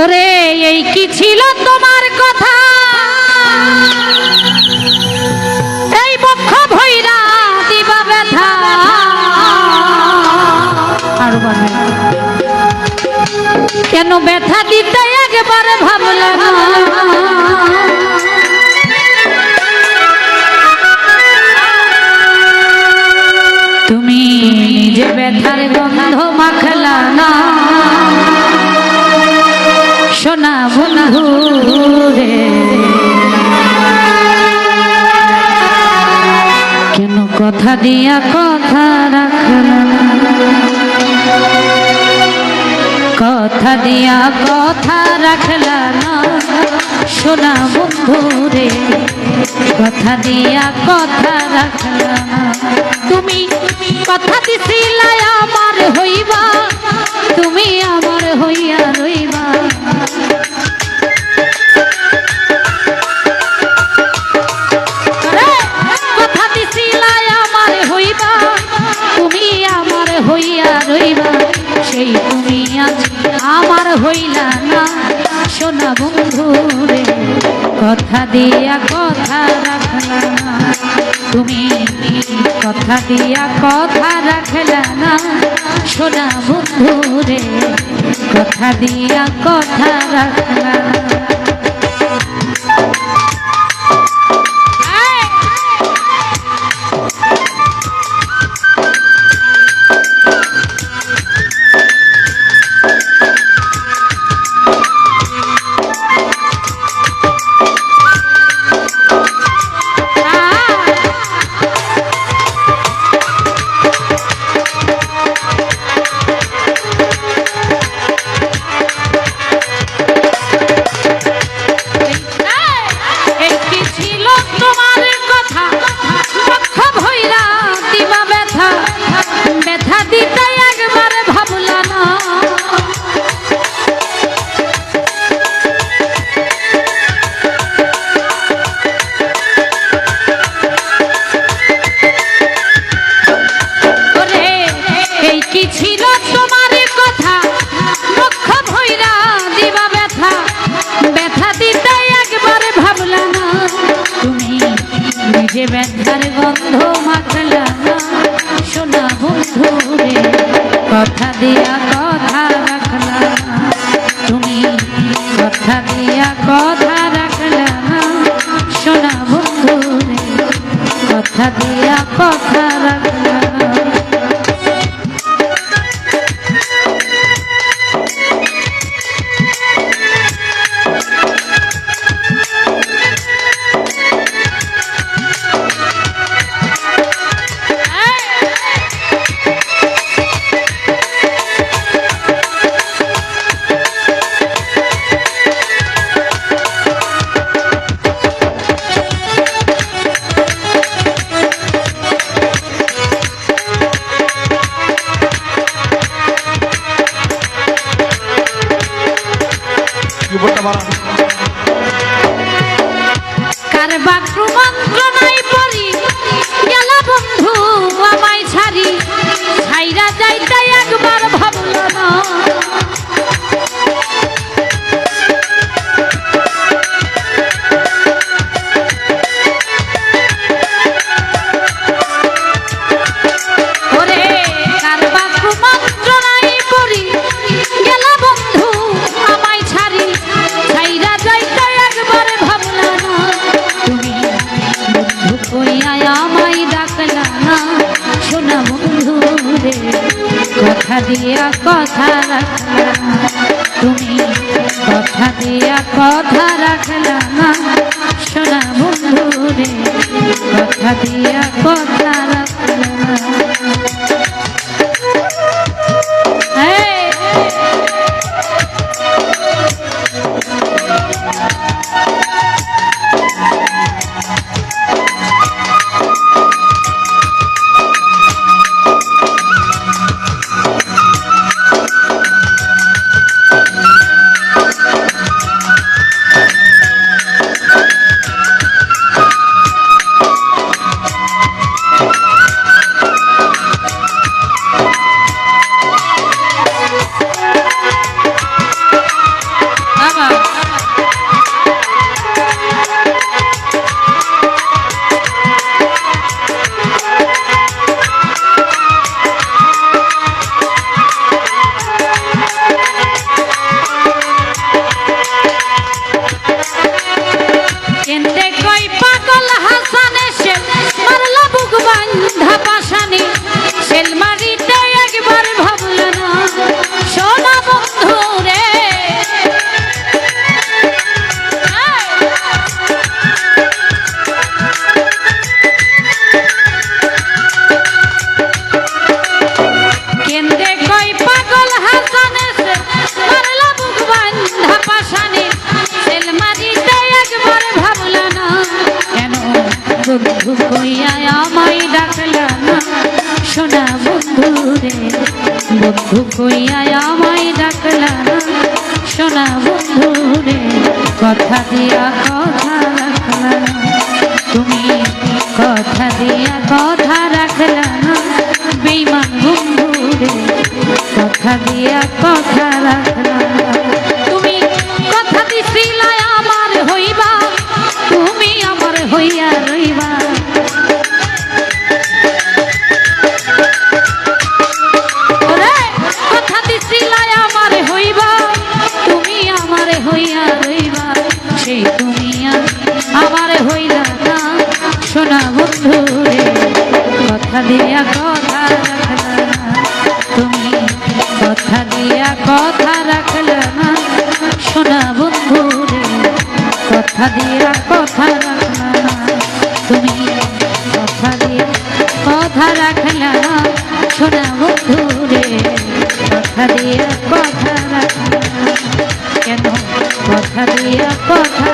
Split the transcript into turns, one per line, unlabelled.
ওরে এই কি ছিল তোমার কথা, এই বক্ষ ভৈরা দিবা ব্যথা। আর কেন ব্যথা দিতে একবার ভাবলে না, তুমি নিজে ব্যথার গন্ধ মাখলা না। সোনা বন্ধু রে কেন কথা দিয়া কথা রাখলা না, কথা দিয়া কথা রাখলা না। সোনা বন্ধু রে কথা দিয়া কথা রাখলা না। তুমি কথা দিছিলা আমার হইবা, তুমি আমার হইয়া রইবা। কথা দিছিলা আমার হইবা, তুমি আমার হইয়া রইবা। সেই তুমি আজ আমার হইলা না। সোনা বন্ধু রে কথা দিয়া কথা রাখলা না, তুমি কথা দিয়া কথা রাখলা না। সোনা বন্ধু রে কথা দিয়া কথা রাখলা না। যে ব্যথার গন্ধ মাখলা না। সোনা বন্ধু রে কথা দিয়া কথা রাখলা না, তুমি কথা দিয়া কথা রাখলা না। সোনা বন্ধু রে কথা দিয়া কথা রাখলা না। কার বাক্রু মন্ত্রণায় পড়ি গেল বন্ধু আমায় ছাড়ি, ছাইরা যাইতে একবার ভাবল না। ওরে কার বাক্রু মন্ত্রণায় পড়ি গেল বন্ধু আমায় ছাড়ি, ছাইরা যাইতে একবার ভাবল না। তুমি বন্ধু কইয়া আমায় ডাকলা না। সোনা বন্ধু রে কথা দিয়া কথা রাখলা না, তুমি কথা দিয়া কথা রাখলা না। সোনা বন্ধু রে কথা দিয়া কথা রাখলা না। বন্ধু কইয়া আমায় ডাকলা না সোনা বন্ধু রে কথা দিয়া কথা রাখলা না তুমি কথা দিয়া কথা রাখলা না বেঈমান বন্ধু রে কথা দিয়া কথা রাখলা না তুমি কথা দিছিলা আমার হইবা তুমি আমার হইয়া রইবা ওরে কথা দিছিলা আমার হইবা তুমি আমার হইয়া রইবা সেই তুমি আমার হইলা না সোনা বন্ধু রে কথা দিয়া কথা রাখলা না তুমি কথা দিয়া কথা রাখলা না সোনা বন্ধু রে কথা দিয়া কথা রাখলা না তুমি কথা দিয়া কথা রাখলা না সোনা বন্ধু রে কথা দিয়া কথা রাখলা কেন কথা দিয়া কথা